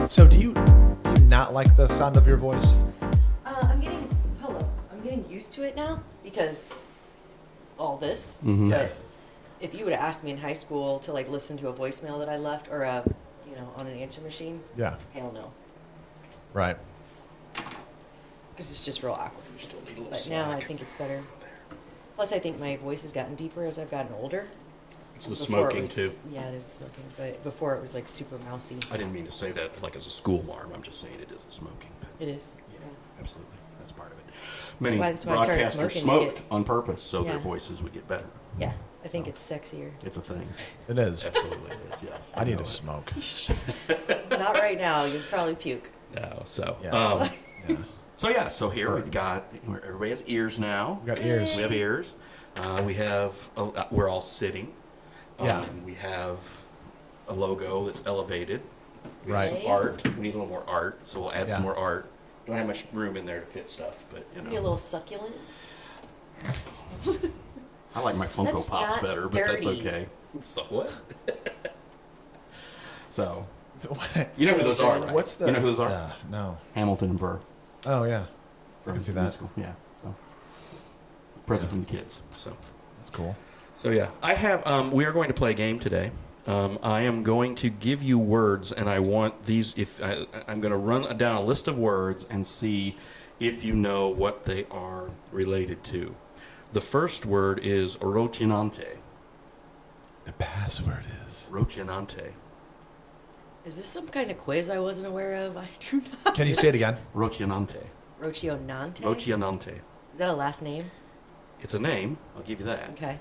So do you not like the sound of your voice? I'm getting used to it now because all this. Mm-hmm. But if you would have asked me in high school to like listen to a voicemail that I left or on an answer machine, Yeah. hell no, Right. because it's just real awkward. You still need a little But now I think it's better. Plus, I think my voice has gotten deeper as I've gotten older. It's the Before it smoking, was- too. Yeah, it is smoking. But before it was like super mousy. I didn't mean to say that like as a school alarm. I'm just saying it is the smoking. But It is. yeah, absolutely. That's part of it. Many That's why I started broadcasters smoking, to smoked get- on purpose so their Yeah. voices would get better. Yeah, I think it's sexier. It's a thing. It is. Absolutely it is, yes. I need know to it. smoke. Not right now. You'd probably puke. No, so. Yeah. Yeah. So here we've got, everybody has ears now. We got ears. We have ears. We're all sitting. Yeah. We have a logo that's elevated. We have Right. some art. We need a little more art, so we'll add some Yeah. more art. Don't have much room in there to fit stuff, but you know. Be a little succulent. I like my Funko That's Pops not better, but that's dirty. okay. So what? So you know who those are, right? What's the? You know who those are? No. Hamilton and Burr. Oh yeah. I From can see the that. musical. Yeah. So present from the kids. So. That's cool. So yeah, I have. We are going to play a game today. I am going to give you words, and I want these. I'm going to run down a list of words and see if you know what they are related to. The first word is rocinante. The password is. Rocinante. Is this some kind of quiz I wasn't aware of? I do not. Can you say it again? Rocinante. Rocionante? Rocinante. Is that a last name? It's a name. I'll give you that. Okay.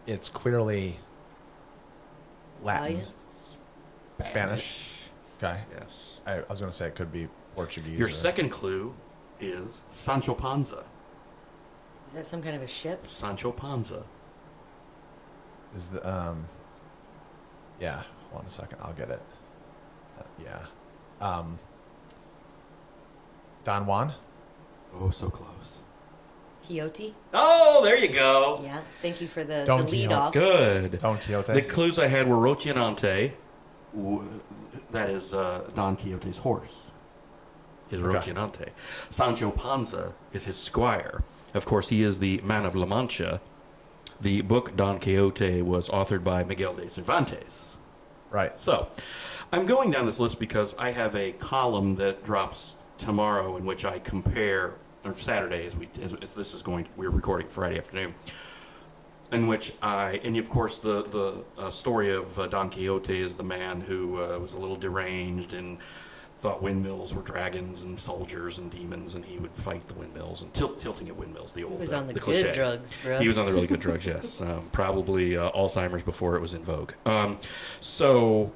It's clearly Latin. Italian? Spanish. Okay. Yes. I was going to say it could be Portuguese. Your or- second clue is Sancho Panza. Is that some kind of a ship? Sancho Panza. Is the Yeah. Hold on a second. I'll get it. Is that, yeah. Don Juan. Oh, so close. Quixote? Oh, there you go. Yeah. Thank you for the Don lead Quixote. off. Good. Don Quixote. The clues I had were Rocinante. That is Don Quixote's horse. Is Okay. Rocinante. Sancho Panza is his squire. Of course, he is the man of La Mancha. The book Don Quixote was authored by Miguel de Cervantes. Right. So, I'm going down this list because I have a column that drops tomorrow in which I compare, or Saturday, we're recording Friday afternoon, in which and of course the story of Don Quixote is the man who was a little deranged and thought windmills were dragons and soldiers and demons, and he would fight the windmills and tilting at windmills. The old He was on the the good cliche. drugs, bro. He was on the really good drugs, yes. Probably Alzheimer's before it was in vogue. So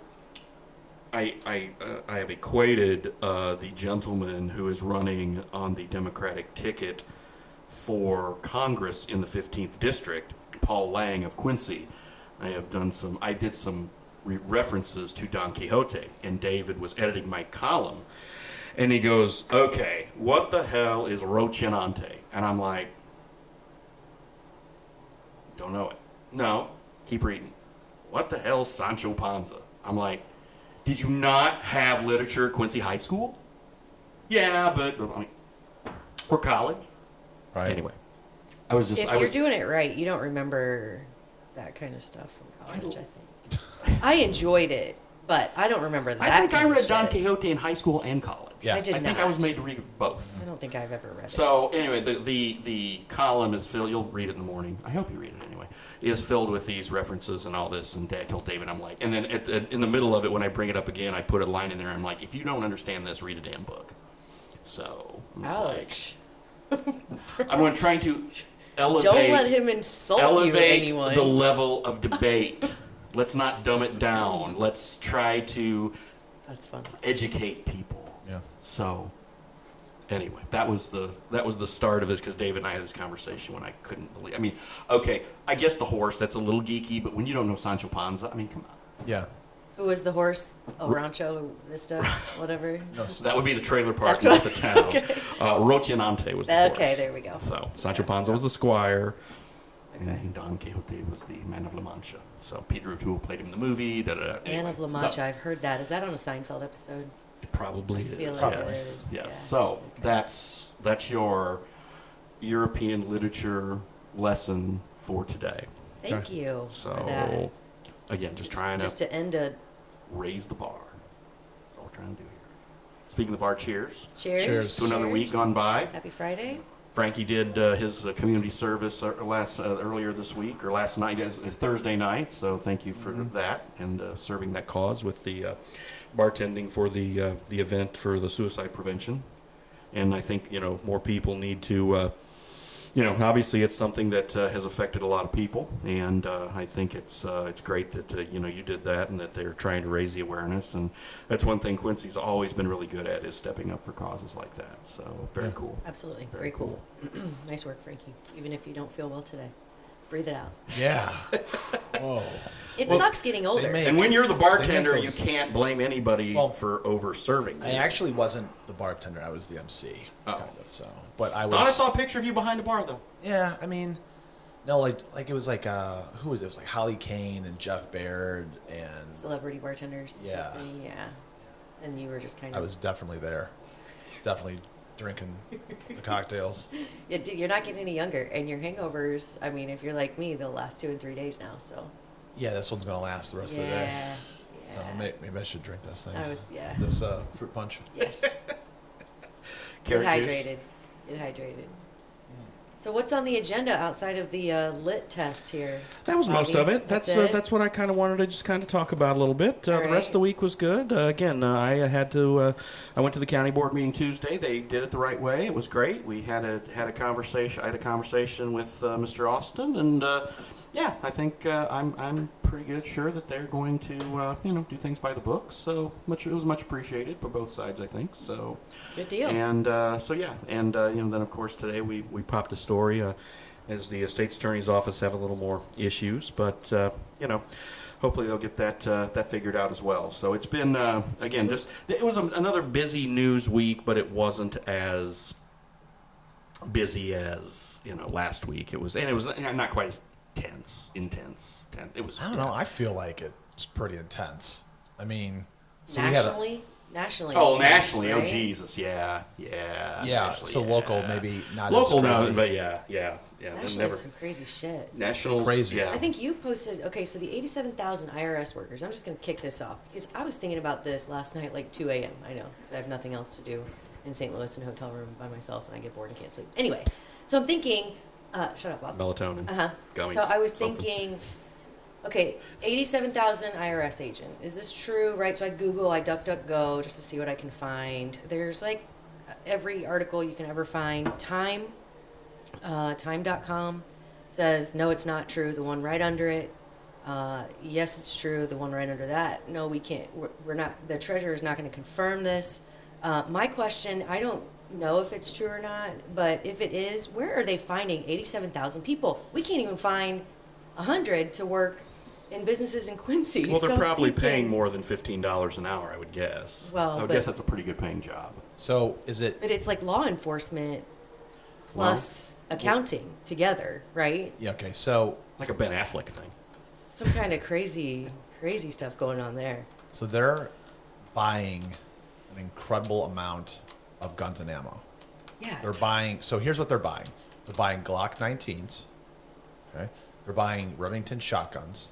I have equated the gentleman who is running on the Democratic ticket for Congress in the 15th District, Paul Lang of Quincy. I did some references to Don Quixote, and David was editing my column, and he goes, "Okay, what the hell is Rocinante?" And I'm like, "Don't know it." No, keep reading. "What the hell's Sancho Panza?" I'm like, "Did you not have literature at Quincy High School?" "Yeah, but or college." Right. Anyway, I was just. If I you're was, doing it right, you don't remember that kind of stuff from college, I think. I enjoyed it, but I don't remember that. I think I kind of read Don shit. Quixote in high school and college. Yeah. I did I think not. I was made to read both. I don't think I've ever read it. So anyway, the column is filled. You'll read it in the morning. I hope you read it anyway. Is filled with these references and all this. And I told David, I'm like, and then in the middle of it, when I bring it up again, I put a line in there. I'm like, if you don't understand this, read a damn book. So I'm just Ouch. I'm trying to elevate. Don't let him insult you, elevate anyone. the level of debate. Let's not dumb it down. Let's try to That's fun. educate people. Yeah. So, anyway, that was the start of this, because David and I had this conversation when I couldn't believe. I mean, okay, I guess the horse, that's a little geeky, but when you don't know Sancho Panza, I mean, come on. Yeah. Who was the horse? El Rancho Vista, whatever. No, That would be the trailer park, That's not what- the town. okay. Rocinante was the horse. Okay, there we go. So Sancho Panza was the squire. Okay. And Don Quixote was the Man of La Mancha. So Peter O'Toole played him in the movie. Man Anyway, of La Mancha, so I've heard that. Is that on a Seinfeld episode? it probably I feel is. like it Yes. is, Yes. yeah. So that's your European literature lesson for today. Thank you So for that. again, just trying Just to to end a raise the bar. That's all we're trying to do here. Speaking of the bar, cheers cheers. Cheers. to another week gone by. Happy Friday. Frankie did his community service earlier this week, or last night, Thursday night. So thank you for that and serving that cause with the bartending for the event for the suicide prevention. And I think more people need to. Obviously it's something that has affected a lot of people, and I think it's great that you did that, and that they're trying to raise the awareness, and that's one thing Quincy's always been really good at, is stepping up for causes like that. So very cool. Absolutely. Very Very cool. Nice work, Frankie. Even if you don't feel well today, breathe it out. Yeah. Whoa. It sucks getting older. make- And when you're the bartender, those- you can't blame anybody Well, for over serving. I actually wasn't the bartender. I was the MC, Oh. kind of. So, but I Thought I was. saw a picture of you behind the bar, though. Yeah, I mean, no, like it was like who was it? It was like Holly Kane and Jeff Baird, and Celebrity bartenders. Yeah. type thing, yeah. And you were just kind I of. was definitely there, definitely drinking the cocktails. You're not getting any younger, and your hangovers. I mean, if you're like me, they'll last 2 and 3 days now. So. Yeah, this one's gonna last the rest of the day. Yeah. So maybe I should drink this thing. Yeah. This fruit punch. Yes. Carrot Get juice. hydrated. Get hydrated. So what's on the agenda outside of the lit test here? That was most Bobby? of it. That's That's what I kind of wanted to just kind of talk about a little bit. The All rest right. of the week was good. Again, I had to. I went to the county board meeting Tuesday. They did it the right way. It was great. We had a conversation. I had a conversation with Mr. Austin, and yeah, I think I'm pretty good sure that they're going to do things by the book. So it was much appreciated by both sides, I think. So. Good deal. And so yeah, and then of course today we popped a story as the state's attorney's office have a little more issues, but hopefully they'll get that figured out as well. So it's been again it was another busy news week, but it wasn't as busy as last week. It was not quite as intense. It was. I don't know. I feel like it's pretty intense. I mean, so Nationally? Nationally. Oh, intense, nationally! Oh, right? Jesus! Yeah. yeah. nationally, So yeah. local, maybe not Local as now, crazy. but yeah. Nationally is some crazy shit. National Crazy. Yeah. I think you posted, okay, so the 87,000 IRS workers, I'm just going to kick this off because I was thinking about this last night, like 2 a.m. I know, because I have nothing else to do in St. Louis in a hotel room by myself and I get bored and can't sleep. Anyway, so I'm thinking, shut up, Bob. Melatonin. Gummies. So I was something. thinking, okay, 87,000 IRS agent. Is this true, right? So I DuckDuckGo just to see what I can find. There's like every article you can ever find. Time.com says, no, it's not true. The one right under it. Yes, it's true. The one right under that. No, we can't. We're not. The treasurer is not going to confirm this. My question, I don't know if it's true or not, but if it is, where are they finding 87,000 people? We can't even find 100 to work in businesses in Quincy. Well, they're So probably I'm thinking- paying more than $15 an hour, I would guess. Well, I would but- guess that's a pretty good paying job. So is it? But it's like law enforcement plus accounting together, right? Yeah. Okay. So Like a Ben Affleck thing. Some kind of crazy stuff going on there. so they're buying an incredible amount of guns and ammo. Yeah. They're buying. So here's what they're buying. They're buying Glock 19s. Okay. They're buying Remington shotguns.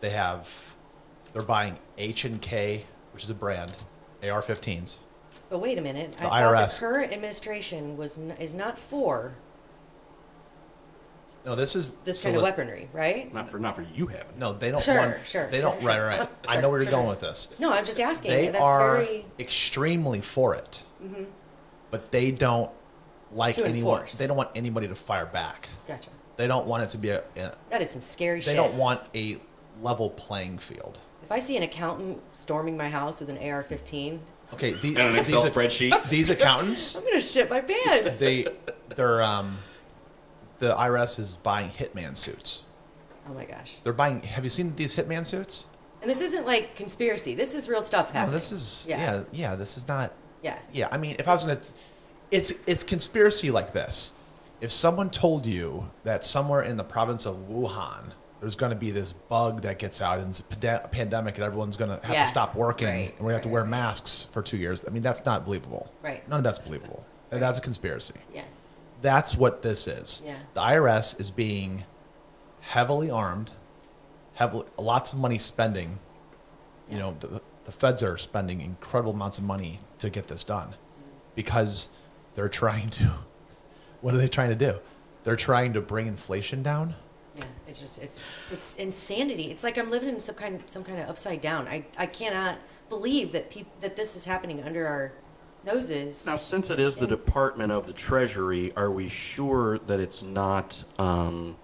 They're buying H&K, which is a brand, AR-15s. But wait a minute. The I thought IRS. the current administration is not for No, this is this so kind of the- weapons, right? Not for you having. No, they don't Sure, want. sure, They sure, don't. sure. Right. I know where you're going with this. No, I'm just asking. They That's are very extremely for it, but they don't like To anyone. enforce. They don't want anybody to fire back. gotcha. They don't want it to be That is some scary They shit. don't want a level playing field. If I see an accountant storming my house with an AR-15, Okay, And an Excel spreadsheet. These accountants, I'm gonna shit my pants. the IRS is buying hitman suits. Oh my gosh. They're buying. Have you seen these hitman suits? And this isn't like conspiracy. This is real stuff happening. No, this is yeah. This is not. Yeah. Yeah, I mean, if I was gonna, it's conspiracy like this. if someone told you that somewhere in the province of Wuhan, there's going to be this bug that gets out and it's a pandemic and everyone's going to have to stop working and we're going to have to wear masks for 2 years. I mean, that's not believable. Right. None of that's believable. Right. That's a conspiracy. Yeah. That's what this is. Yeah. The IRS is being heavily armed, lots of money spending. You know, the feds are spending incredible amounts of money to get this done because they're trying to, what are they trying to do? They're trying to bring inflation down. Yeah, it's just it's insanity. It's like I'm living in some kind of upside down. I cannot believe that this is happening under our noses. Now, since it is the Department of the Treasury, are we sure that it's not other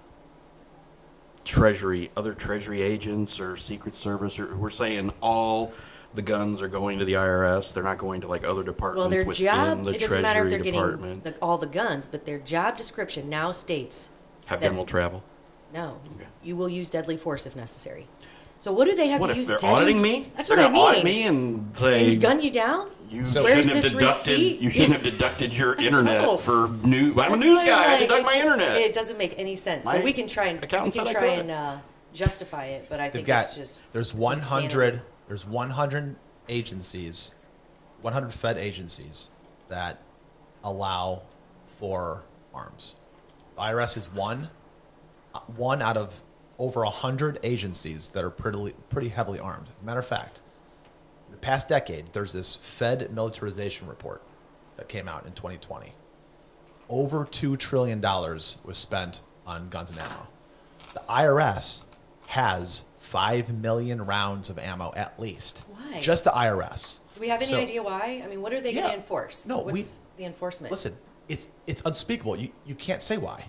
Treasury agents or Secret Service? Or we're saying all the guns are going to the IRS. They're not going to like other departments Well, their within job, the it doesn't Treasury matter if they're Department. getting all the guns, but their job description now states Have that- gun will travel. no, Okay. you will use deadly force if necessary. So what do they have What to if use? they're deadly? auditing me? That's They're what I gonna mean. audit me and say And gun you down? you So- Where's shouldn't have this deducted. receipt? You shouldn't have deducted your internet know. for new. I'm a That's news why I'm guy. I like, deduct my internet. It doesn't make any sense. My So we can try accountant said I could. and justify it, but I They've think got, it's just there's it's 100, insanity. there's 100 agencies, 100 Fed agencies that allow for arms. The IRS is one out of over 100 agencies that are pretty heavily armed. As a matter of fact, in the past decade, there's this Fed militarization report that came out in 2020. Over $2 trillion was spent on guns and ammo. The IRS has 5 million rounds of ammo at least. Why? Just the IRS. Do we have any So- idea why? I mean, what are they going Yeah. to enforce? No, What's the enforcement? Listen, it's unspeakable. You can't say why.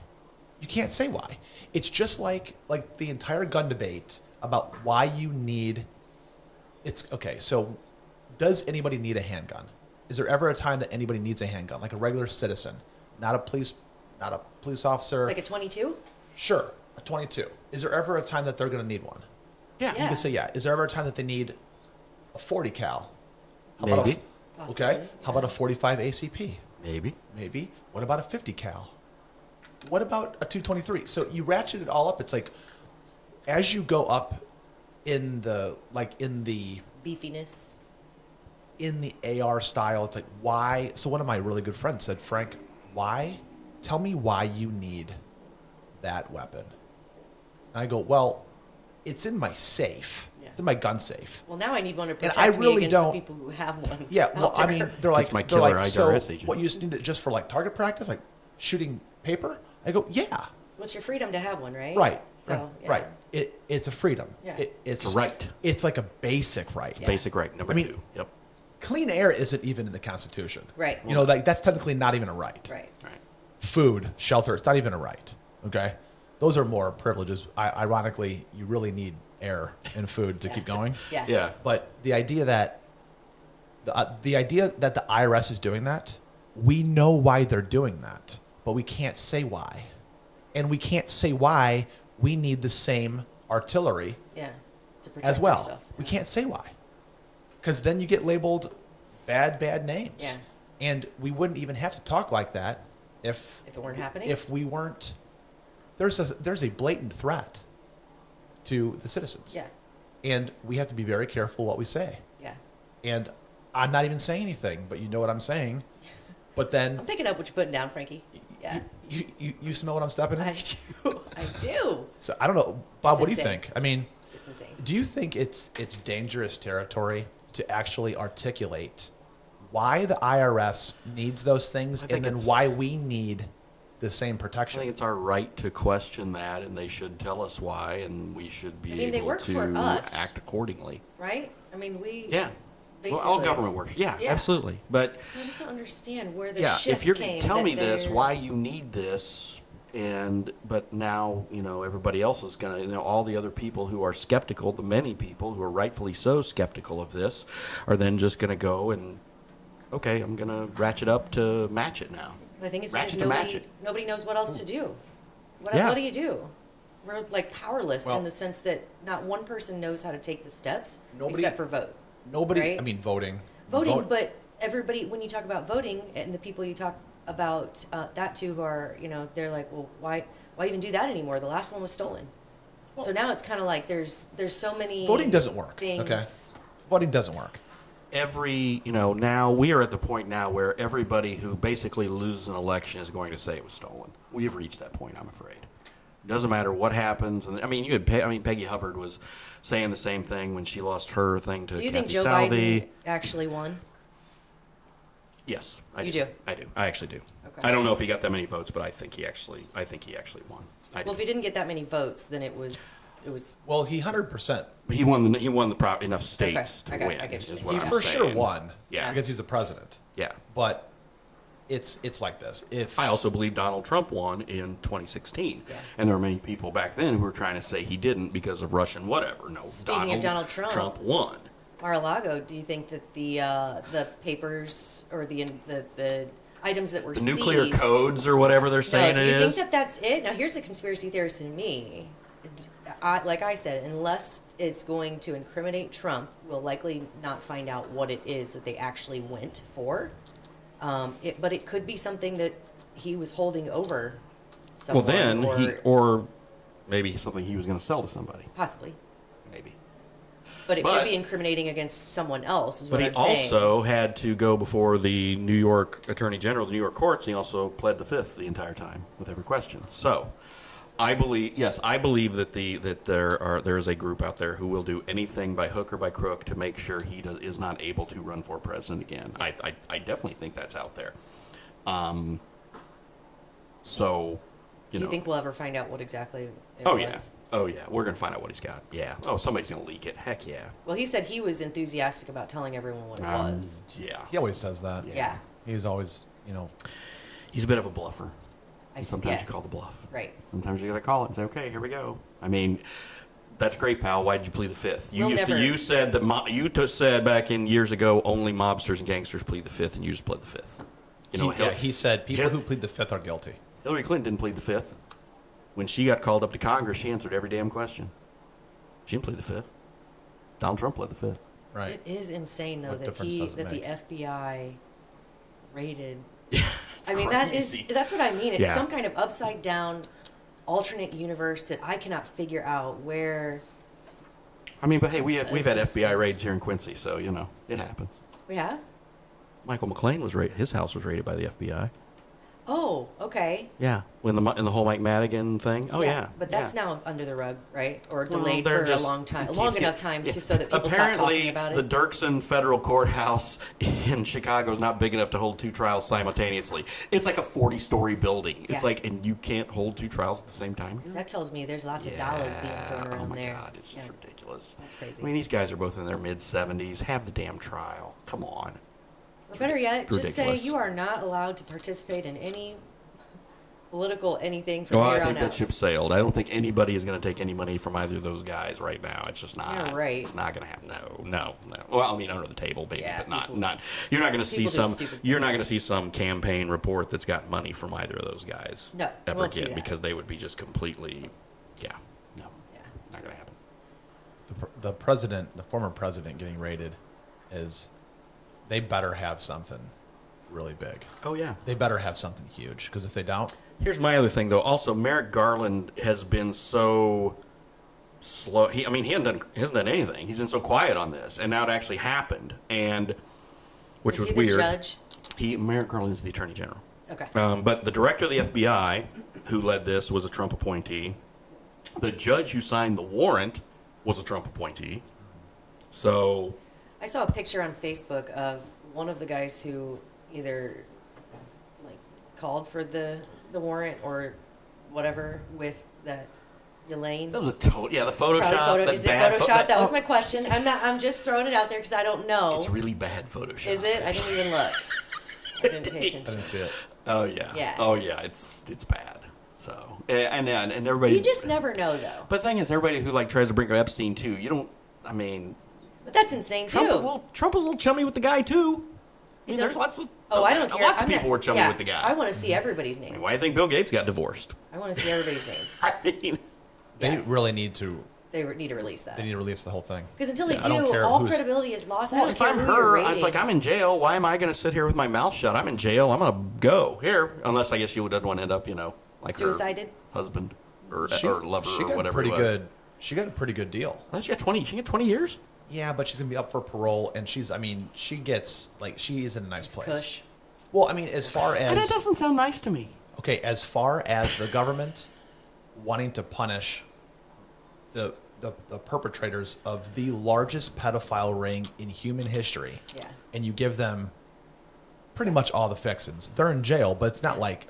You can't say why. It's just like the entire gun debate about why you need. It's okay. So, does anybody need a handgun? Is there ever a time that anybody needs a handgun, like a regular citizen, not a police officer? Like a 22? Sure, a 22. Is there ever a time that they're going to need one? Yeah. You Yeah. can say yeah. Is there ever a time that they need a 40 cal? How about Maybe. Possibly, okay. How about yeah. a 45 ACP? Maybe. Maybe. What about a 50 cal? What about a 223? So you ratchet it all up. It's like as you go up in the Beefiness. in the AR style, it's like why? So one of my really good friends said, Frank, why? Tell me why you need that weapon. And I go, well, it's in my safe. Yeah. It's in my gun safe. Well, now I need one to And protect I me really against don't- the people who have one. Yeah, well, out I there. mean, they're like, That's my they're killer like, IRS so agent. what you just need it just for like target practice, like shooting paper? I go, yeah, Well, it's your freedom to have one, right? right, So, right, yeah. right. It's a freedom. Yeah. It's It's a right. It's like a basic right. Yeah. Basic right. Number I mean- 2. Yep. Clean air isn't even in the Constitution. Right. You know, like that's technically not even a right. Right. Right. Food, shelter, it's not even a right. Okay, those are more privileges. Ironically, you really need air and food to keep going. Yeah. Yeah. But the idea that the IRS is doing that, we know why they're doing that, but we can't say why, and we can't say why we need the same artillery Yeah. To protect as well. ourselves. We can't say why, because then you get labeled bad names. Yeah. And we wouldn't even have to talk like that if If it weren't happening? If we weren't, there's a blatant threat to the citizens. Yeah. And we have to be very careful what we say. Yeah. And I'm not even saying anything, but you know what I'm saying. But then I'm picking up what you're putting down, Frankie. Yeah. you smell what I'm stepping in? I do. I do. So I don't know, Bob. It's What do you insane. think? I mean, It's insane. do you think it's dangerous territory to actually articulate why the IRS needs those things I and think then it's- why we need the same I protection? think it's our right to question that, and they should tell us why, and we should be I mean, they able work to for us. act accordingly. Right? I mean, we. Yeah. Basically. Well, all government works. Yeah, Yeah. absolutely. But So I just don't understand where the yeah, shift if you're came. tell that me this, they're- why you need this, but now everybody else is gonna, all the other people who are skeptical, the many people who are rightfully so skeptical of this, are then just gonna go and, okay, I'm gonna ratchet up to match it now. The thing is, ratchet because to match it. nobody knows what else to do. Yeah. What do you do? We're like powerless Well- in the sense that not one person knows how to take the steps Nobody- except for vote. Nobody. right? I mean, voting. Voting, Vote- but everybody, when you talk about voting and the people you talk about that too, who are, they're like, well, why even do that anymore? The last one was stolen. So now it's kind of like there's so many Voting doesn't work. things. Okay. Voting doesn't work. Now we are at the point now where everybody who basically loses an election is going to say it was stolen. We have reached that point, I'm afraid. It doesn't matter what happens. And I mean, Peggy Hubbard was saying the same thing when she lost her thing to Do you Kathy think Joe Salvi. Biden actually won? Yes, I You do. do? I do. I actually do. Okay. I don't know if he got that many votes, but I think he actually won. Well, if he didn't get that many votes, then it was. Well, he 100%. He won enough states Okay, to win. I get you. Is what He I'm for saying. sure won. Yeah. Because he's the president. Yeah. But it's like this. If I also believe Donald Trump won in 2016. Yeah. And there were many people back then who were trying to say he didn't because of Russian whatever. No, Speaking of Donald Trump. Trump won. Mar-a-Lago, do you think that the papers or the items that were The seized, nuclear codes or whatever they're No, saying do it you is. think that that's it? Now, here's a conspiracy theorist in me. Like I said, unless it's going to incriminate Trump, we'll likely not find out what it is that they actually went for. But it could be something that he was holding over someone. Well, then or or maybe something he was going to sell to somebody. possibly. Maybe. But it But- could be incriminating against someone else, is what But he I'm saying. also had to go before the New York Attorney General, the New York courts. He also pled the fifth the entire time with every question. So, I believe that there is a group out there who will do anything by hook or by crook to make sure he is not able to run for president again. I definitely think that's out there. So, Do you think we'll ever find out what exactly it Oh was? yeah. Oh yeah. We're gonna find out what he's got. Yeah. Oh, somebody's gonna leak it. Heck yeah. Well, he said he was enthusiastic about telling everyone what it was. Yeah. he always says that. Yeah. He's always, He's a bit of a bluffer. I see. Sometimes Yeah. you call the bluff. Right. Sometimes you gotta call it and say, okay, here we go. I mean, that's great, pal. Why did you plead the fifth? We'll never- You said that said back in years ago only mobsters and gangsters plead the fifth, and you just pled the fifth. he said people Hil- who plead the fifth are guilty. Hillary Clinton didn't plead the fifth. When she got called up to Congress, she answered every damn question. She didn't plead the fifth. Donald Trump pled the fifth. Right. It is insane, though, What that difference does it the make? FBI raided. It's I mean, crazy. that's what I mean. It's Yeah. some kind of upside down alternate universe that I cannot figure out where I mean, but hey, we've had This is- FBI raids here in Quincy, so it happens. we have. Michael McLean was his house was raided by the FBI. Oh, okay. Yeah, in the whole Mike Madigan thing. Oh yeah, But that's yeah. now under the rug, right? Or Well, delayed they're for just- a long time, it long keeps enough get- time yeah. so that people stop Apparently, talking about the it. Dirksen Federal Courthouse in Chicago is not big enough to hold two trials simultaneously. It's like a 40-story building. It's Yeah. like, and you can't hold two trials at the same time. That tells me there's lots of dollars being thrown Oh around my there. God, it's just Yeah. ridiculous. That's crazy. I mean, these guys are both in their mid-70s. Have the damn trial. Come on. Or better yet, just say ridiculous. you are not allowed to participate in any political anything from Well, I here think on that out. ship sailed. I don't think anybody is going to take any money from either of those guys right now. It's just not. Yeah, right. It's not going to happen. No. Well, I mean, under the table, maybe, Yeah, but not. people- Not. You're not going to see people do some. stupid You're not going to things. see some campaign report that's got money from either of those guys. No, ever won't see again, that. because they would be just completely. Yeah. No. Yeah. Not going to happen. The former president getting raided they better have something really big. Oh yeah. They better have something huge, because if they don't, Here's my other thing, though. Also, Merrick Garland has been so slow. He hasn't done anything. He's been so quiet on this, and now it actually happened, and which Is was he the weird. judge? Merrick Garland is the Attorney General. Okay. But the director of the FBI, who led this, was a Trump appointee. The judge who signed the warrant was a Trump appointee. So, I saw a picture on Facebook of one of the guys who either like called for the warrant or whatever with that Elaine. that was the Photoshop. Is it bad Photoshop? That was my question. I'm just throwing it out there because I don't know. It's really bad Photoshop. Is it? I didn't even look. I didn't pay I attention. didn't see it. Oh yeah. Yeah. Oh yeah. It's bad. So and everybody. You just never know, though. But the thing is, everybody who tries to bring up Epstein too, you don't. I mean, But that's insane Trump too. was a little chummy with the guy too. I mean, there's lots of. I don't care. Lots of people were chummy with the guy. I want to see everybody's I mean, name. why do you think Bill Gates got divorced? I want to see everybody's name. I mean, They really need to They need to release that. They need to release the whole thing. Because until they I don't do, care all who's- credibility is lost. I Well, don't if care I'm who her, you're it's like, rating. I'm in jail. Why am I going to sit here with my mouth shut? I'm in jail. I'm going to go here. Unless I guess she doesn't want to end up, like Suicided? her husband or She, lover she or got whatever a pretty it was. good. She got a pretty good deal. Well, she got 20. She got 20 years? Yeah, but she's gonna be up for parole, and she gets she is in a nice place. Cush. Well, I mean, as far And that as doesn't sound nice to me. okay, as far as the government wanting to punish the perpetrators of the largest pedophile ring in human history, Yeah. and you give them pretty much all the fixins. They're in jail, but it's not like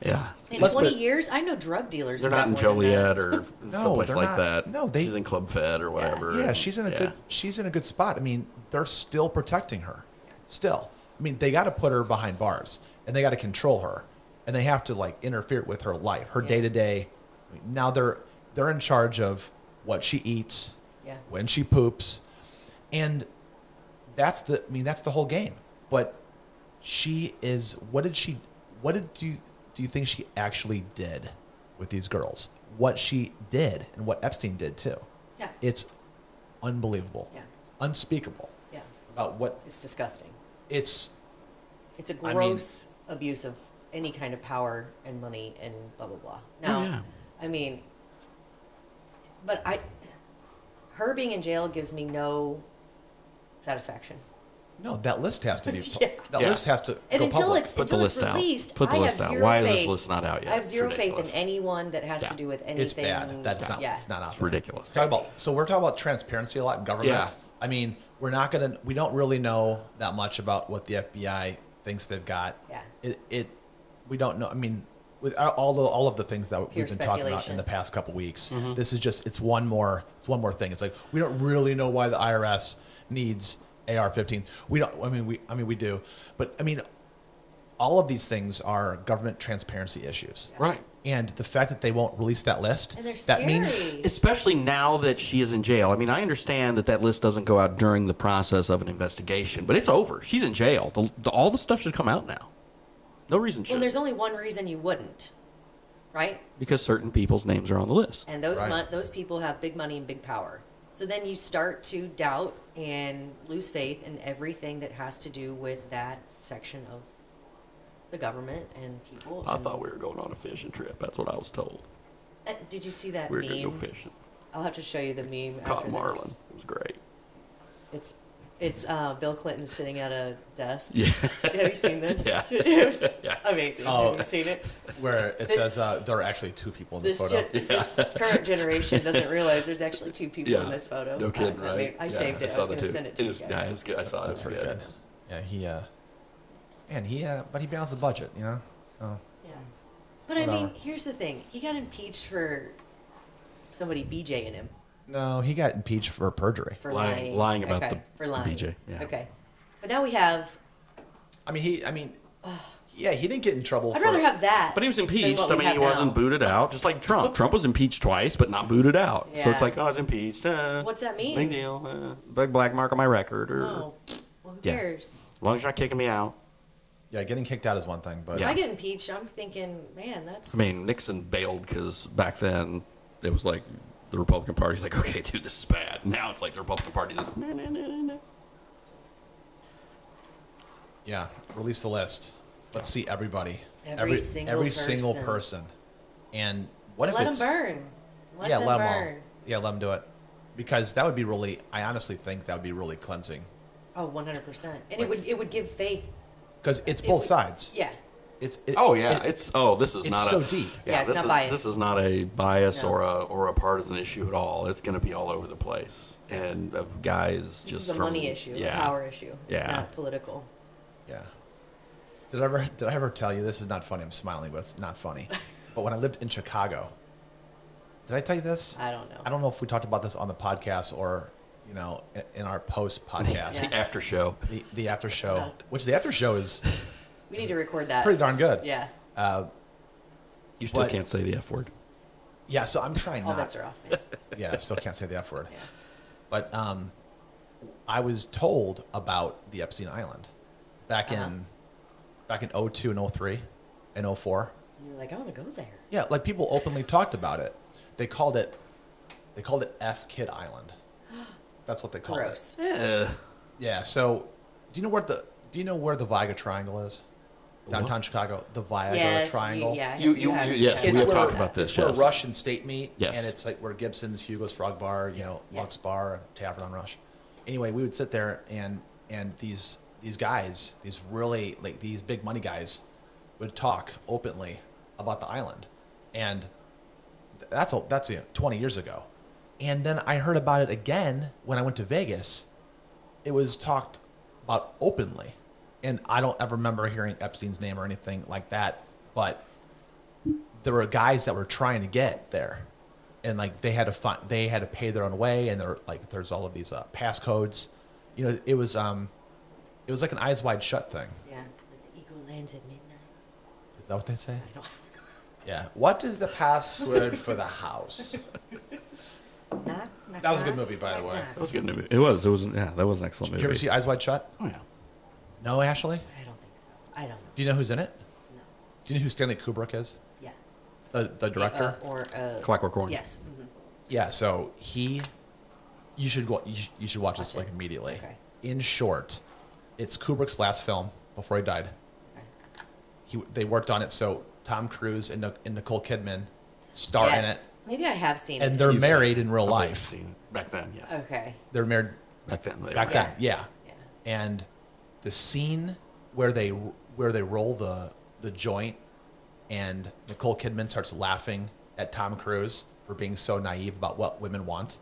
Yeah. In Let's 20 put- years, I know drug dealers. They're who not got in more than that. Joliet or No, someplace they're like not. that. No, she's in Club Fed or whatever. yeah, and- she's in a yeah. good spot. I mean, they're still protecting her. Still. I mean, they got to put her behind bars, and they got to control her, and they have to interfere with her life, her Yeah. day-to-day. Now they're in charge of what she eats, Yeah. when she poops, and that's the whole game. But she is do you think she actually did with these girls? What she did and what Epstein did too. Yeah. It's unbelievable. Yeah. Unspeakable Yeah. about what It's disgusting. it's. It's a I mean- gross abuse of any kind of power and money and blah blah blah. Now, yeah. I mean, but her being in jail gives me no satisfaction. No, that list has to be. Yeah. That Yeah. list has to And go until public. it's Put the until list it's out. released, Put the I list have out. zero Why is faith. this list not out yet? I have It's zero faith in ridiculous. anyone that has Yeah. to do with anything. It's bad. That's not. Yeah. It's not out. It's there. ridiculous. So we're talking about transparency a lot in government. Yeah. I mean, we don't really know that much about what the FBI thinks they've got. Yeah. We don't know. I mean, with all of the things that Pure we've been talking about speculation. in the past couple weeks, Mm-hmm. this is just it's one more thing. It's like we don't really know why the IRS needs AR-15s. We don't. I mean we do, but I mean, all of these things are government transparency issues. Right. And the fact that they won't release that list, And they're that scary. means Especially now that she is in jail. I mean, I understand that list doesn't go out during the process of an investigation, but it's over. She's in jail. All the stuff should come out now. No reason Well, should. there's only one reason you wouldn't, right? Because certain people's names are on the list. And those Right. those people have big money and big power. So then you start to doubt and lose faith in everything that has to do with that section of the government and people. I and- thought we were going on a fishing trip. That's what I was told. Did you see that We were going to go meme? fishing. I'll have to show you the meme. Caught after marlin. this. It was great. It's Bill Clinton sitting at a desk. Yeah. Have you seen this? Yeah. It was Yeah. amazing. Oh. Have you seen it? where it says there are actually two people in this This, photo. this current generation doesn't realize there's actually two people in this photo. No kidding, I right? I Yeah, saved it. I saw was that going to too. send it to you is- guys. Yeah, it's good. I saw it. That's It's pretty good. Yeah, but he balanced the budget, you know. So Yeah. But I mean, Whatever. here's the thing. He got impeached for somebody BJing him. no, he got impeached for perjury. For Lying about okay, the for lying. BJ, yeah. Okay. But now we have. Yeah, he didn't get in trouble. I'd rather have that. But he was than impeached. what I we mean, have he wasn't now. booted out, just like Trump. Trump was impeached twice, but not booted out. So it's Yeah. like, oh, I was impeached. What's that mean? Big deal. Big black mark on my record. Or Oh, well, who Yeah. cares? as long as you're not kicking me out. Yeah, getting kicked out is one thing, but If I get impeached, I'm thinking, man, that's. I mean, Nixon bailed because back then it was like the Republican Party's like, okay, dude, this is bad. Now it's like the Republican Party's just, no. yeah, release the list. Let's see everybody. Every single person. person. And what if let it's them burn. Let yeah, them let burn. them all. Yeah, let them do it. Because that would be really. I honestly think that would be really cleansing. Oh, 100%. And it would give faith. Because it's It both would- sides. Yeah. Oh yeah, this is it's not so a, deep. Yeah, it's this not is biased. this is not a bias No. or a partisan issue at all. It's going to be all over the place, and of guys This just is a from money issue, yeah, a power issue. It's Yeah. not political. Yeah. Did I ever tell you this is not funny? I'm smiling, but it's not funny. But when I lived in Chicago, did I tell you this? I don't know. I don't know if we talked about this on the podcast or, in our post podcast. Yeah. the after show. The after show, Uh-huh. which the after show is We need to record that. pretty darn good. Yeah. You still But- can't say the F word. Yeah, so I'm trying All not. bets are off. Man. Yeah, still can't say the F word. Yeah. But I was told about the Epstein Island back Uh-huh. in 02 and 03 and 04. And you're like, I want to go there. Yeah, like people openly talked about it. They called it They called it F Kid Island. That's what they called Gross. it. Yeah. Yeah. So, do you know where the Viga Triangle is? Downtown Chicago, the Viagra Yes, Triangle. Yes, we have where- talked about this. It's where Yes. Rush and State meet, Yes. and it's like where Gibson's, Hugo's Frog Bar, Yeah. Lux Bar, Tavern on Rush. Anyway, we would sit there, and these guys, these really like these big money guys, would talk openly about the island, and that's 20 years ago. And then I heard about it again when I went to Vegas. It was talked about openly. And I don't ever remember hearing Epstein's name or anything like that, but there were guys that were trying to get there, and like they had to pay their own way, and there's all of these passcodes. It was like an Eyes Wide Shut thing. Yeah, like the eagle lands at midnight. Is that what they say? I don't. Yeah. What is the password for the house? Knock, knock, That was a good knock, movie, by the knock, way. knock. That was a good movie. It was. Yeah, that was an excellent Did movie. you ever see Eyes Wide Shut? Oh yeah. No, Ashley. I don't think so. I don't know. Do you know who's in it? No. Do you know who Stanley Kubrick is? Yeah. The director. Clockwork Orange. Yes. Yeah, so you should watch this like immediately. Okay. In short, it's Kubrick's last film before he died. They worked on it, so Tom Cruise and Nicole Kidman star in it, Maybe I have seen and it. they're married in real Probably life. seen it back then. Yes. Okay. They're married Back then. back then, yeah. Yeah. And the scene where they roll the joint, and Nicole Kidman starts laughing at Tom Cruise for being so naive about what women want.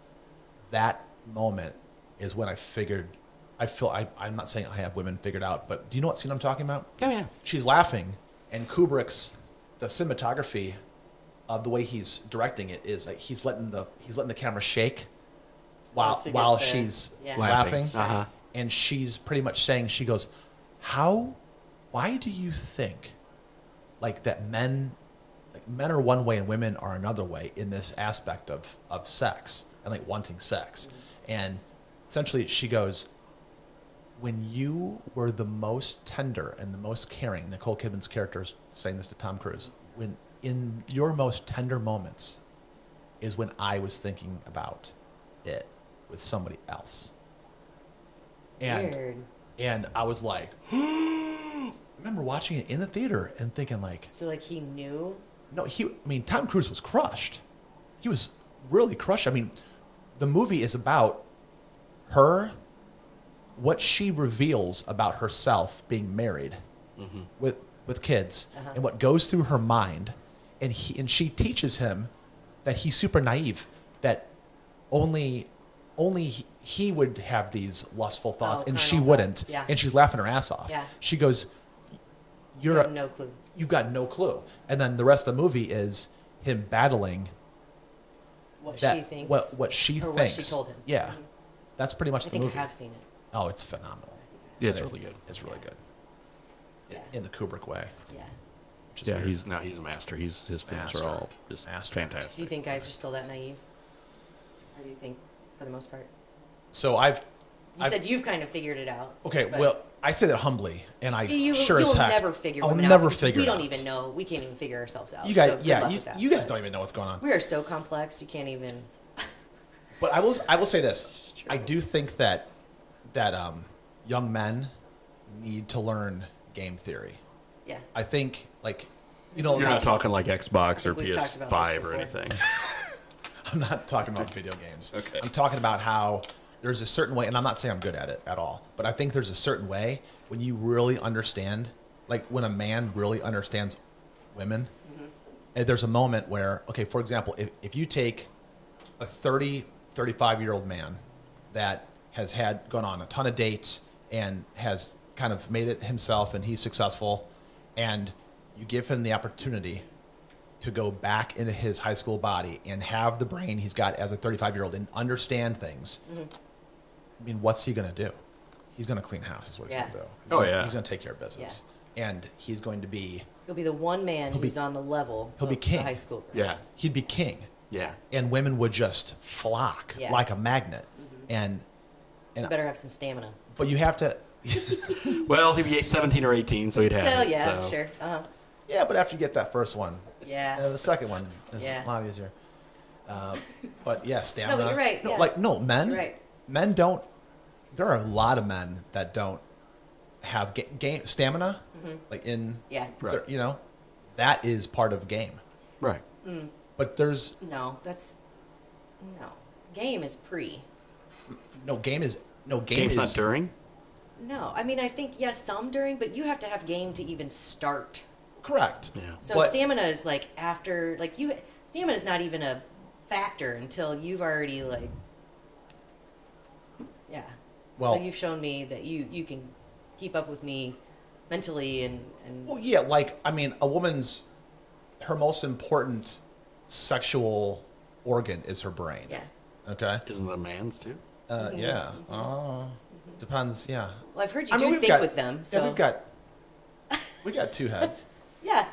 That moment is when I figured. I'm not saying I have women figured out, but do you know what scene I'm talking about? Oh yeah. She's laughing, and Kubrick's the cinematography of the way he's directing it is like he's letting the camera shake while To get the- she's yeah. laughing, Uh-huh. and she's pretty much saying, she goes, why do you think like that men are one way and women are another way in this aspect of sex and like wanting sex? And essentially she goes, when you were the most tender and the most caring, Nicole Kidman's character is saying this to Tom Cruise, when in your most tender moments is when I was thinking about it with somebody else. Weird. And I was like, I remember watching it in the theater and thinking like, So like he knew. no, Tom Cruise was crushed. He was really crushed. I mean, the movie is about her, what she reveals about herself being married with kids, and what goes through her mind, and she teaches him that he's super naive, that only he would have these lustful thoughts, and she carnal wouldn't. thoughts, yeah. And she's laughing her ass off. Yeah. She goes, You "You're have no clue. you've got no clue." And then the rest of the movie is him battling What that she thinks. what she or thinks. what she told him. Yeah, that's pretty much I the think movie. I have seen it. Oh, it's phenomenal. Yeah, it's really good. It's really good. Yeah. In the Kubrick way. Yeah. Which is Yeah, weird. he's a master. His films Master. are all just Master. Do fantastic. you think guys are still that naive? Or do you think, for the most part? So You said you've kind of figured it out. okay. but Well, I say that humbly, and I you'll sure as heck never figure I'll women out never because figure we it don't out. even know. We can't even figure ourselves out. You guys, so good yeah, luck with that. you guys don't even know what's going on. We are so complex. You can't even. But I will say this: I do think that young men need to learn game theory. Yeah. I think You're not talking like Xbox or think we've talked about PS5 this or before. anything. I'm not talking about video games. Okay. I'm talking about how there's a certain way, and I'm not saying I'm good at it at all, but I think there's a certain way when you really understand, like when a man really understands women, and there's a moment where, okay, for example, if you take a 35-year-old man that has gone on a ton of dates and has kind of made it himself and he's successful, and you give him the opportunity to go back into his high school body and have the brain he's got as a 35-year-old and understand things. I mean, what's he going to do? He's going to clean house is what he's Yeah. going to do. Oh, yeah. He's going to take care of business. And he's going to be, He'll be the one man He'll be- who's on the level he'll of be king. the high school girls. Yeah. he'd be king. Yeah. And women would just flock Yeah. like a magnet. And You better have some stamina. but you have to, Well, he'd be 17 or 18, so he'd have So it. yeah, so. sure. yeah, but after you get that first one, Yeah. the second one is Yeah. a lot easier. But yeah, stamina. No, but you're right. No, Yeah. like no men. You're right. Men don't. There are a lot of men that don't have game stamina. Like in Yeah. Right. you know, that is part of game. Right. But there's No, game is pre. no game is no game Game's is not during. No, I mean I think yes, some during, but you have to have game to even start. correct. Yeah. So But- stamina is like after like you stamina is not even a factor until you've already like yeah. Well- so you've shown me that you can keep up with me mentally and Well, yeah, like I mean, a woman's her most important sexual organ is her brain. yeah. Okay. Isn't that a man's too? Yeah. Depends. Yeah. Well, I've heard you I mean, do we've think got- with them, so Yeah, we got two heads. yeah,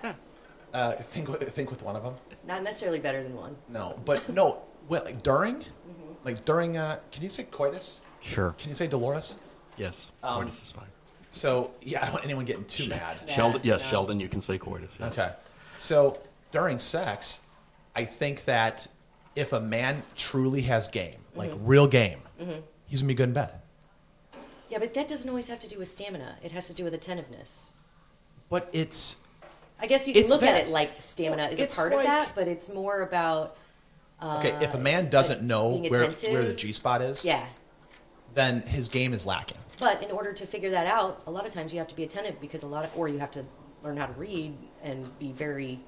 Think with one of them. not necessarily better than one. No, but no. Like during, can you say coitus? Sure. Can you say Dolores? Yes. Um, Coitus is fine. So yeah, I don't want anyone getting too mad. Yeah, Sheldon. Yes, no. Sheldon. You can say coitus. Yes. Okay. So during sex, I think that if a man truly has game, like real game, he's gonna be good in bed. Yeah, but that doesn't always have to do with stamina. It has to do with attentiveness. But it's I guess you can It's look that- at it like stamina is a it's part of like- that, but it's more about okay. If a man doesn't know being where attentive. the G spot is, yeah. then his game is lacking. But in order to figure that out, a lot of times you have to be attentive because or you have to learn how to read and be very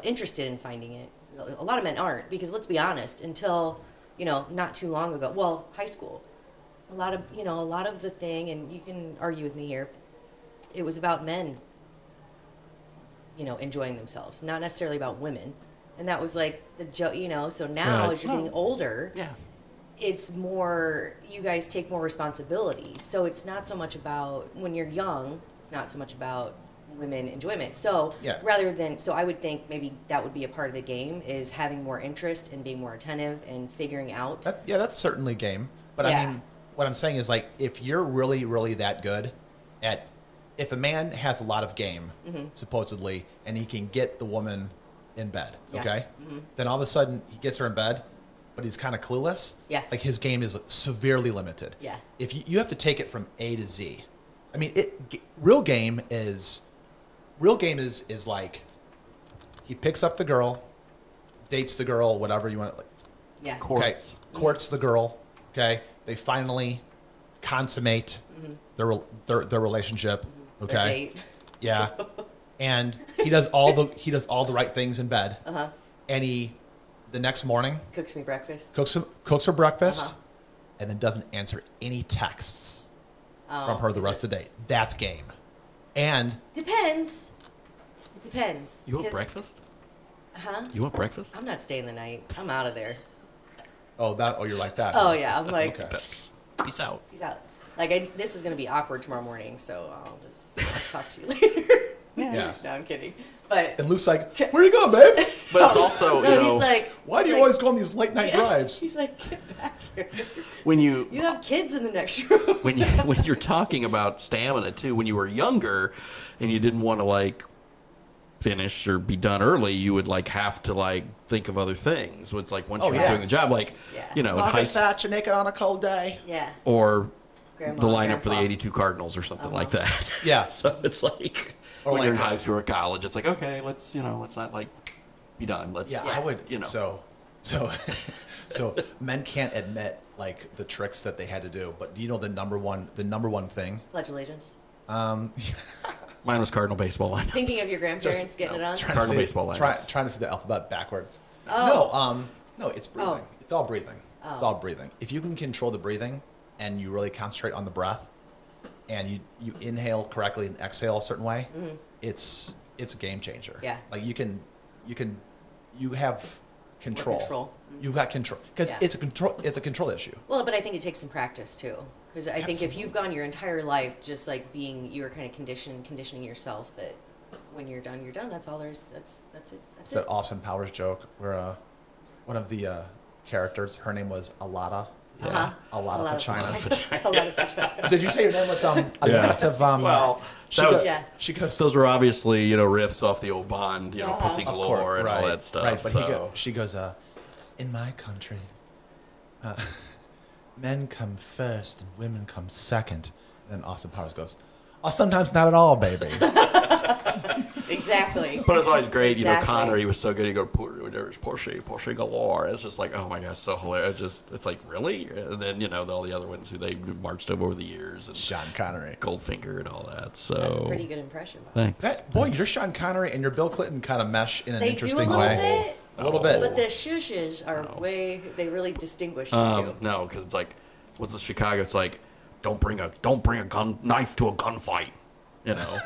interested in finding it. A lot of men aren't because let's be honest, until not too long ago, well, high school, a lot of the thing, and you can argue with me here, it was about men, enjoying themselves, not necessarily about women, and that was like the joke, So now Right. as you're getting older, Yeah. it's more you guys take more responsibility, so it's not so much about when you're young, it's not so much about women enjoyment, so Yeah. so I would think maybe that would be a part of the game is having more interest and being more attentive and figuring out That's certainly game. But Yeah. I mean, what I'm saying is like if you're really, really that good at, if a man has a lot of game, supposedly, and he can get the woman in bed, Yeah. okay, then all of a sudden he gets her in bed, but he's kind of clueless. Yeah. Like his game is severely limited. Yeah. If you have to take it from A to Z. I mean, real game is like he picks up the girl, dates the girl, whatever you want. Like, yeah okay, courts the girl. Okay, they finally consummate their relationship. Okay, their date. yeah, and he does all the right things in bed. And the next morning Cooks me breakfast. cooks her breakfast, Uh-huh. and then doesn't answer any texts Oh, from her the is rest it- of the day. That's game. And Depends. It depends. You want because- breakfast? Huh? You want breakfast? I'm not staying the night. I'm out of there. you're like that. Oh yeah, I'm like, Okay. Peace out. peace out. Like this is gonna be awkward tomorrow morning, so I'll talk to you later. Yeah. No, I'm kidding. But And Luke's like, "Where you going, babe? But it's also, no, you know, he's like, Why do he's you like- always go on these late night drives?" He's like, get back here. when you You have kids in the next room. when you're talking about stamina too, when you were younger and you didn't want to like finish or be done early, you would like have to like think of other things. It's like once Oh, you were yeah. doing the job, like Yeah. you know, in Mom high and school, fat, you naked on a cold day. Yeah. or Grandma, the lineup for the grandpa. 82 Cardinals or something like that. Yeah. So it's like Or when you're in like- high school or college, it's like okay, let's not like be done. Let's Yeah, I would. you know. So men can't admit like the tricks that they had to do. But do you know the number one thing? Pledge allegiance. Mine was Cardinal baseball lineup. Thinking of your grandparents getting it on. Cardinal baseball lineups. Trying to see the alphabet backwards. Oh. No, it's breathing. Oh. It's all breathing. It's Oh. all breathing. If you can control the breathing and you really concentrate on the breath and you inhale correctly and exhale a certain way, it's a game changer. Yeah. Like you have control. control. You've got control because Yeah. it's a control issue. Well, but I think it takes some practice too. Because I think if you've gone your entire life just like you were kind of conditioning yourself that when you're done, you're done. That's all there's. That's it. It's that Austin Powers joke where one of the characters, her name was Alada. Uh-huh. A lot of vagina. A lot of vagina. Did you say your name was a lot of Well, she that goes, was- Yeah. she goes Those were obviously riffs off the old Bond, Pussy of Galore course, and all right, that stuff. right, but so. she goes in my country, men come first and women come second. And then Austin Powers goes, oh, sometimes not at all, baby. Exactly. But it's always great, Exactly. you know, Connor, he was so good, he go, there's Porsche galore. It's just like, oh my gosh, so hilarious. It's like, really? And then, you know, all the other ones who they marched over the years. And Sean Connery. Goldfinger and all that. So That's a pretty good impression. Thanks. Boy, your Sean Connery and your Bill Clinton kind of mesh in an They interesting do a little way. bit. A little bit. But the shushes are they really distinguish the two. No, because it's like, what's the Chicago? It's like, don't bring a knife to a gunfight. You know,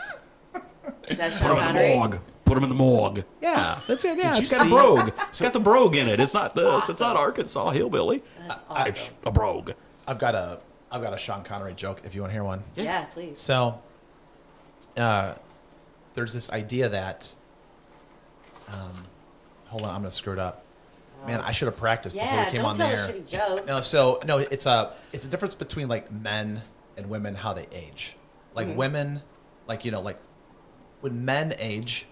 Is that put Sean him in the Connery? morgue. Put him in the morgue. Yeah, that's it. Yeah, Did it's you got a see- brogue. It's got the brogue in it. It's not this. It's not Awesome. Arkansas hillbilly. That's It's awesome. a brogue. I've got a Sean Connery joke if you want to hear one. Yeah, please. So, there's this idea that, hold on, I'm gonna screw it up. Man, I should have practiced before Yeah, we came don't on tell the a air. shitty joke. No, it's a difference between like men and women, how they age. Like women, like, you know, like when men age,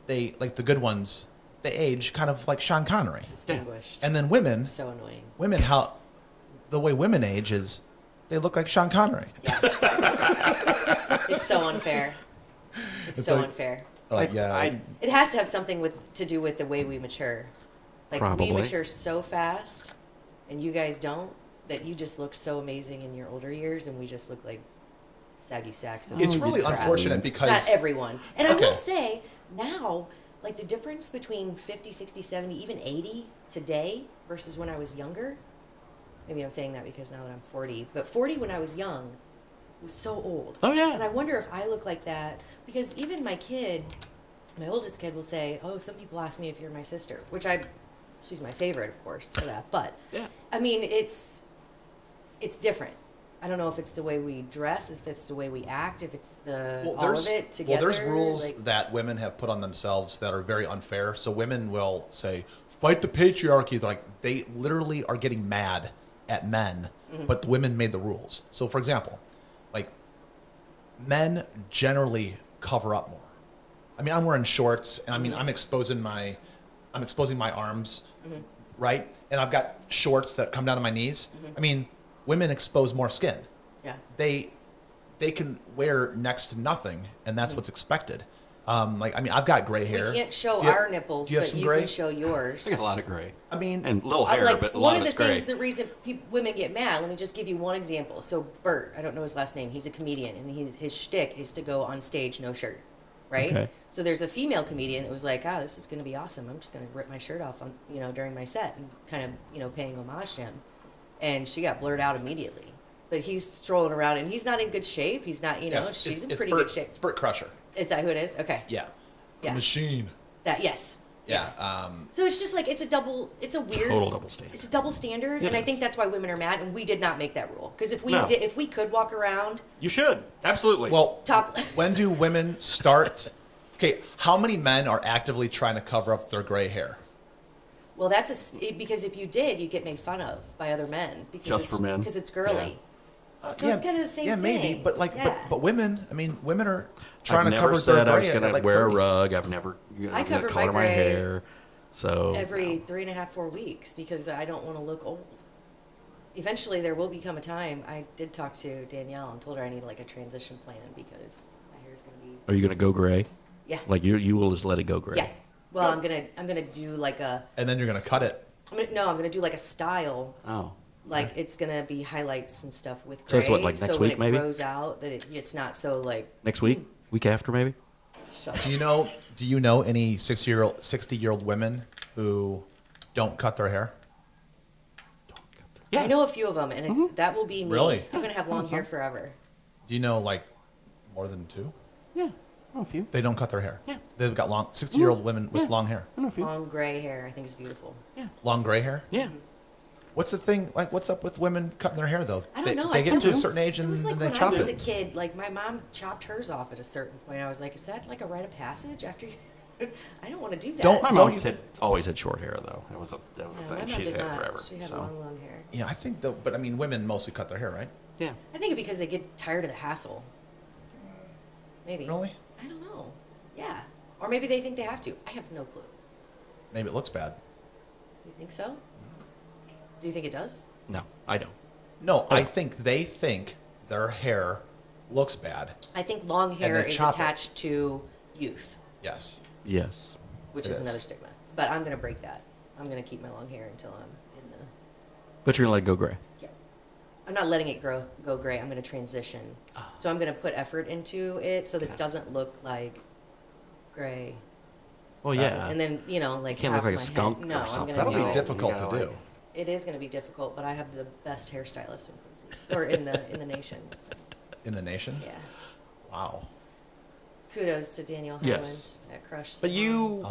they, like the good ones, they age kind of like Sean Connery. Distinguished. And then women, So annoying. the way women age is they look like Sean Connery. Yeah. It's so unfair. It's so like- unfair. Like, It has to have something to do with the way we mature. Like Probably. we mature so fast, and you guys don't. That you just look so amazing in your older years, and we just look like saggy sacks. of it's really crap. unfortunate because Not everyone. And I Okay. will say now, like the difference between 50, 60, 70, even 80 today versus when I was younger. Maybe I'm saying that because now that I'm 40, but 40 when I was young was so old. Oh, yeah. And I wonder if I look like that because even my oldest kid will say, "Oh, some people ask me if you're my sister," she's my favorite, of course, for that. But Yeah. I mean, it's different. I don't know if it's the way we dress, if it's the way we act, if it's all of it together. Well, there's rules like- that women have put on themselves that are very unfair. So women will say, "Fight the patriarchy." They're like, they literally are getting mad at men, but the women made the rules. So, for example, like men generally cover up more. I mean, I'm wearing shorts, and I mean, I'm exposing my arms, right? And I've got shorts that come down to my knees. I mean, women expose more skin. Yeah. They can wear next to nothing, and that's what's expected. Like, I mean, I've got gray hair. We can't show Do you- our nipples, do you have but some you gray? can show yours. I got a lot of gray. I mean, And little hair, Like but a one lot of of the it's gray. things, the reason women get mad. Let me just give you one example. So Bert, I don't know his last name. He's a comedian, and his shtick is to go on stage no shirt, right? Okay. So there's a female comedian that was like, this is going to be awesome. I'm just going to rip my shirt off, during my set, and kind of, paying homage to him. And she got blurred out immediately. But he's strolling around, and he's not in good shape. He's not, yes, she's in it's pretty Bert, good shape. It's Bert Crusher. Is that who it is? Okay. Yeah. Yeah. Machine. Yes. Yeah. So it's just like it's a weird Total double standard. It's a double standard, It and I is. think that's why women are mad. And we did not make that rule because if we No. if we could walk around You should. Absolutely. Well, top, when do women start? Okay, how many men are actively trying to cover up their gray hair? well, because if you did, you'd get made fun of by other men because Just it's, for men? because it's girly. So it's kind of the same yeah, thing. maybe, but like, Yeah. but women. I mean, women are trying I've to never cover said their I gray was going at to like wear 30. a rug. I've never I cover color my my gray hair. So every 3.5, 4 weeks because I don't want to look old. Eventually, there will become a time. I did talk to Danielle and told her I need like a transition plan because my hair is going to be are you going to go gray? yeah. Like you will just let it go gray? Yeah. Well, I'm gonna do like a. And then you're gonna cut it. I'm gonna do like a style. Oh. Like it's gonna be highlights and stuff with So gray. that's what, like, next so when week, it maybe? grows out, that it's not so like. Next week? Week after, maybe? Shut Do you know any 60-year-old women who don't cut their hair? Yeah. I know a few of them, and it's that will be me. Really? I'm gonna have long hair forever. Do you know like more than two? Yeah. I know a few. They don't cut their hair. Yeah. They've got long 60-year-old women with Yeah. long hair. I know a few. Long gray hair, I think is beautiful. Yeah. Long gray hair? Yeah. What's the thing? Like, what's up with women cutting their hair though? I don't know. They I get thought to it a was- certain age it and was like then they when chop I was it. a kid, like my mom chopped hers off at a certain point. I was like, is that like a rite of passage after you? I don't want to do that. Don't- My Don't mom you- always had short hair, though. That was a No, my thing. mom She's did had not. forever. She had so. long hair. Yeah, I think though, but I mean, women mostly cut their hair, right? Yeah. I think because they get tired of the hassle. Maybe. Really? I don't know. Yeah. Or maybe they think they have to. I have no clue. Maybe it looks bad. You think so? Do you think it does? No, I don't. No, I think they think their hair looks bad. I think long hair they is chop it. attached to youth, Yes. Yes. which It is is. another stigma. But I'm going to break that. I'm going to keep my long hair until I'm in the... But you're gonna let it go gray. Yeah. I'm not letting it go gray. I'm going to transition. So I'm going to put effort into it so that it doesn't look like gray. Well, yeah. And then, you know, like can't half look like a my skunk head. or No, I'm something. going That'll to do be it. difficult You to gotta, do. It is going to be difficult, but I have the best hairstylist in Quincy, or in the nation. In the nation? Yeah. Wow. Kudos to Daniel Yes. Howland at Crush. But Salon. you,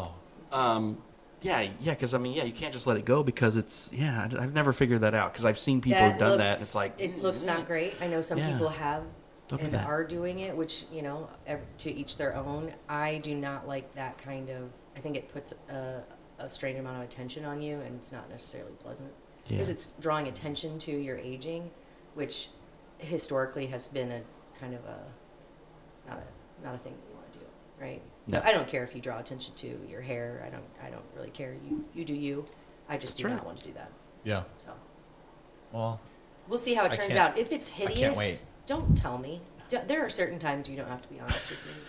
Oh. yeah, because I mean, yeah, you can't just let it go because it's, yeah, I've never figured that out because I've seen people That who've done that looks- and it's like, it looks not great. I know some Yeah. people have Look at and that. are doing it, which, you know, to each their own. I do not like that kind of. I think it puts a strange amount of attention on you, and it's not necessarily pleasant because Yeah. it's drawing attention to your aging, which historically has been a kind of not a thing that you want to do, right? No. So I don't care if you draw attention to your hair. I don't really care. You do you. I just That's do right. not want to do that. Yeah. So. Well, We'll see how it I turns can't- out. If it's can't hideous, wait. don't tell me. There are certain times you don't have to be honest with me.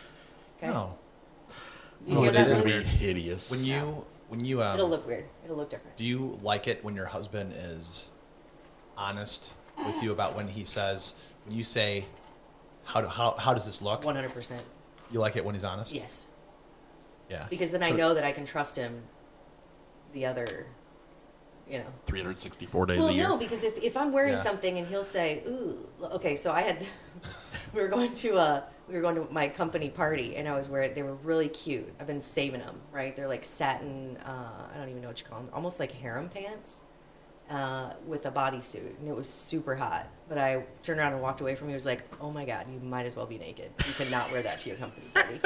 Okay? no. You No, hear it that, is Luke? weird. hideous. When you It'll look weird. It'll look different. do you like it when your husband is honest with you about when you say how does this look? 100%. You like it when he's honest? Yes. Yeah. Because then I So- know that I can trust him the other, you know. 364 days Well, a year. no, because if I'm wearing Yeah. something and he'll say, "Ooh, okay," so I had, we were going to my company party, and I was wearing. They were really cute. I've been saving them, right? They're like satin. I don't even know what you call them. Almost like harem pants, with a bodysuit, and it was super hot. But I turned around and walked away from him. He was like, "Oh my God, you might as well be naked. You cannot wear that to your company party."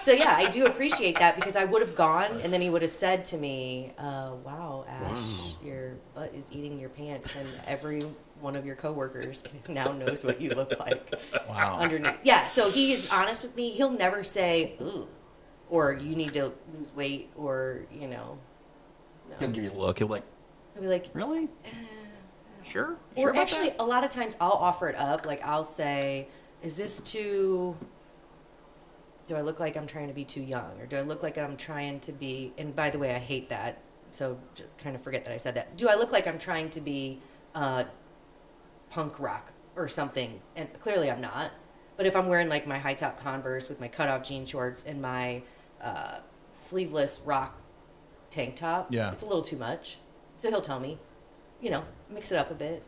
So yeah, I do appreciate that because I would have gone, and then he would have said to me, "Wow, Ash, your butt is eating your pants, and every one of your coworkers now knows what you look like Wow. underneath." Yeah, so he is honest with me. He'll never say, "Ooh," or "You need to lose weight," or you know. No. He'll give you a look. He'll be like, He'll be like, really? Sure? or Sure about actually, that? a lot of times I'll offer it up. Like I'll say, "Is this too? Do I look like I'm trying to be too young, or do I look like I'm trying to be?" And by the way, I hate that. So just kind of forget that I said that. Do I look like I'm trying to be punk rock or something? And clearly I'm not. But if I'm wearing like my high top Converse with my cutoff jean shorts and my sleeveless rock tank top, Yeah. it's a little too much. So he'll tell me, you know, mix it up a bit.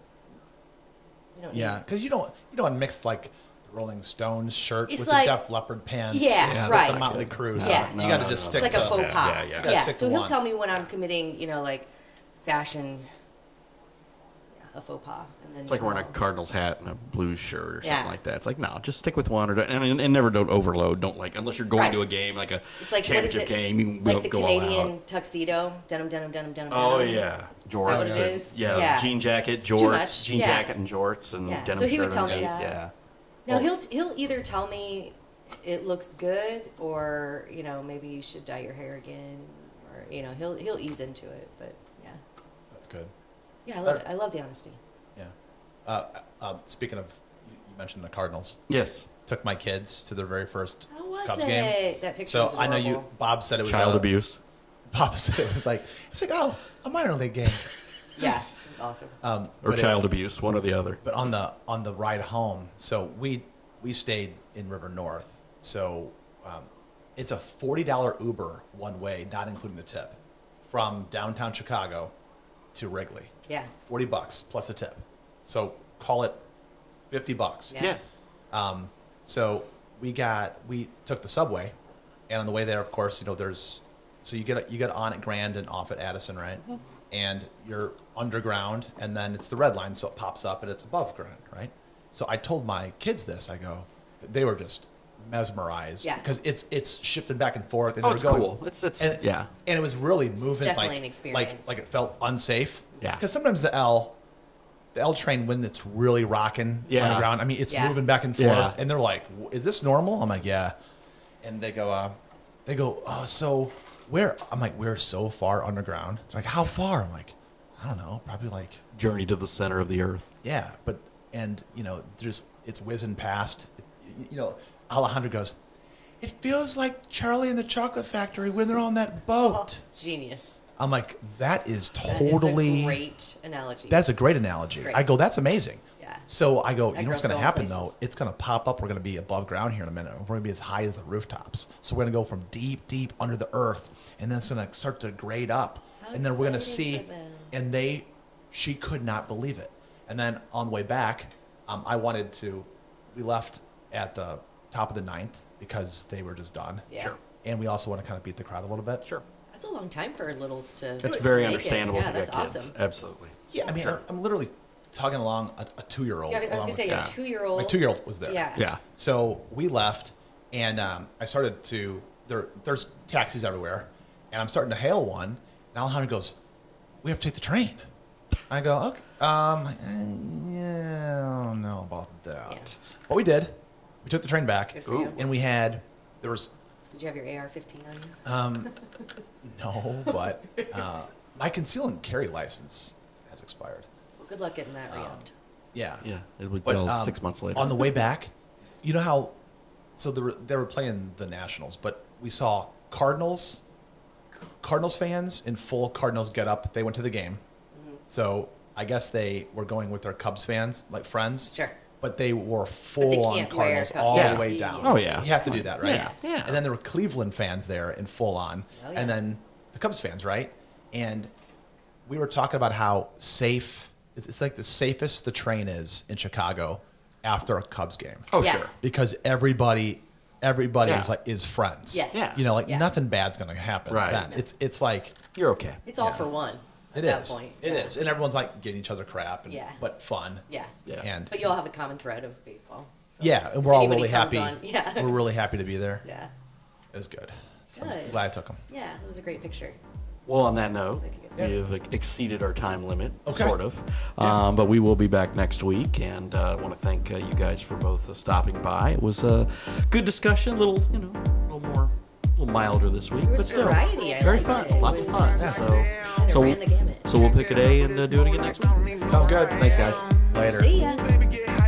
You don't Yeah, because you don't want to mix like the Rolling Stones shirt It's with like- the Def Leppard pants. Yeah, with right. the Motley Crue. Yeah. You got to just stick It's like to a faux pas. yeah, yeah. Yeah, stick So to he'll one. tell me when I'm committing, you know, like fashion, a faux pas. And then It's like wearing a I'll- Cardinals hat and a Blues shirt or something Yeah. like that. It's like, no, just stick with one, and never don't overload. Don't like unless you're going Right. to a game like a It's like, what is championship it? game. You can Like the go all Canadian out. tuxedo, denim, denim, denim, denim. Oh denim. yeah, jorts. Is that what it and- is? Yeah, Yeah. jean jacket, Too jorts, much, jean yeah. jacket and jorts, and Yeah, denim so he would shirt tell me underneath. that. Yeah. Now he'll either tell me it looks good, or you know maybe you should dye your hair again, or you know he'll ease into it. But yeah, That's good. yeah, I love it. I love the honesty. Yeah. Speaking of, you mentioned the Cardinals. Yes. Took my kids to their very first How was Cubs it? game. That picture So was I know you. adorable. Bob said it was Child abuse. Bob said it was like a minor league game. Yes, it's awesome. Or But child abuse, one or the other. But on the ride home, so we stayed in River North. So it's a $40 Uber one way, not including the tip, from downtown Chicago to Wrigley. Yeah. $40 plus a tip. So call it $50. Yeah. So we took the subway, and on the way there, of course, you know, you get on at Grand and off at Addison, right? Mm-hmm. And you're underground, and then it's the red line, so it pops up and it's above ground, right? So I told my kids this. They were just mesmerized Yeah. because it's shifting back and forth. And Oh, they were it's going, cool. It's and, yeah. and it was really moving. Definitely like, an experience. Like it felt unsafe. Yeah. Because sometimes the L train, when it's really rocking Yeah. underground, I mean, it's Yeah. moving back and forth, Yeah. and they're like, "Is this normal?" I'm like, "Yeah," and they go, "Oh, so where? I'm like, we're so far underground. They're like, how far? I'm like, I don't know, probably like. Journey to the center of the earth. Yeah, but, and, you know, it's whizzing past. You know, Alejandro goes, it feels like Charlie and the Chocolate Factory when they're on that boat. Genius. I'm like, that is That totally. is a great analogy. That's a great analogy. Great. I go, that's amazing. Yeah. So I go, That you know what's girl's going to going happen places. though? It's going to pop up. We're going to be above ground here in a minute. We're going to be as high as the rooftops. So we're going to go from deep, deep under the earth, and then it's going to start to grade up, How and then we're going to exciting see. for them. And she could not believe it. And then on the way back, we left at the top of the 9th because they were just done. Yeah. Sure. And we also want to kind of beat the crowd a little bit. Sure. That's a long time for littles to. It's very make it. understandable Yeah, if you that's got kids. awesome. Absolutely. Yeah, I mean, Sure. I'm literally tugging along a 2-year-old. Yeah, I was gonna say Yeah. your 2-year-old. My 2-year-old was there. Yeah. Yeah. So we left, and I started to. There's taxis everywhere, and I'm starting to hail one. And Alejandro goes, "We have to take the train." I go, "Okay, yeah, I don't know about that." Yeah. But we did. We took the train back, Good for you. and there was Did you have your AR-15 on you? no, but my conceal and carry license has expired. Well, good luck getting that re-upped. Yeah. Yeah. It would But, go 6 months later. On the way back, you know how, so they were playing the Nationals, but we saw Cardinals fans in full Cardinals get up. They went to the game. Mm-hmm. So I guess they were going with their Cubs fans, like friends. Sure. But they wore full on can't wear Cardinals Cubs. all Yeah. the way down. Oh, yeah. You have to do that, right? Yeah. Yeah. And then there were Cleveland fans there in full on. Oh, yeah. And then the Cubs fans, right? And we were talking about how safe, it's like the safest the train is in Chicago after a Cubs game. Oh, Yeah. sure. Because everybody Yeah. is friends. Yeah. Yeah. You know, like Yeah. nothing bad's gonna happen. Right. Then. It's like You're okay. It's all Yeah. for one. it At is. that point. It Yeah. is. And everyone's like getting each other crap and Yeah. but fun. Yeah. Yeah. And But you all have a common thread of baseball. So yeah, and if we're all anybody really comes happy. on- yeah. We're really happy to be there. Yeah. It was good. So Good. I'm glad I took them. Yeah, it was a great picture. Well, on that note, Thank you guys. we have exceeded our time limit, Okay. sort of. Yeah. But we will be back next week, and I want to thank you guys for both stopping by. It was a good discussion, a little milder this week, There was but still variety. I very liked fun, it. It lots of was- fun. yeah. So, Kind so, of ran the gamut. so we'll pick a day and do it again next week. Sounds good. Thanks, guys. Later. See ya. Baby, get high.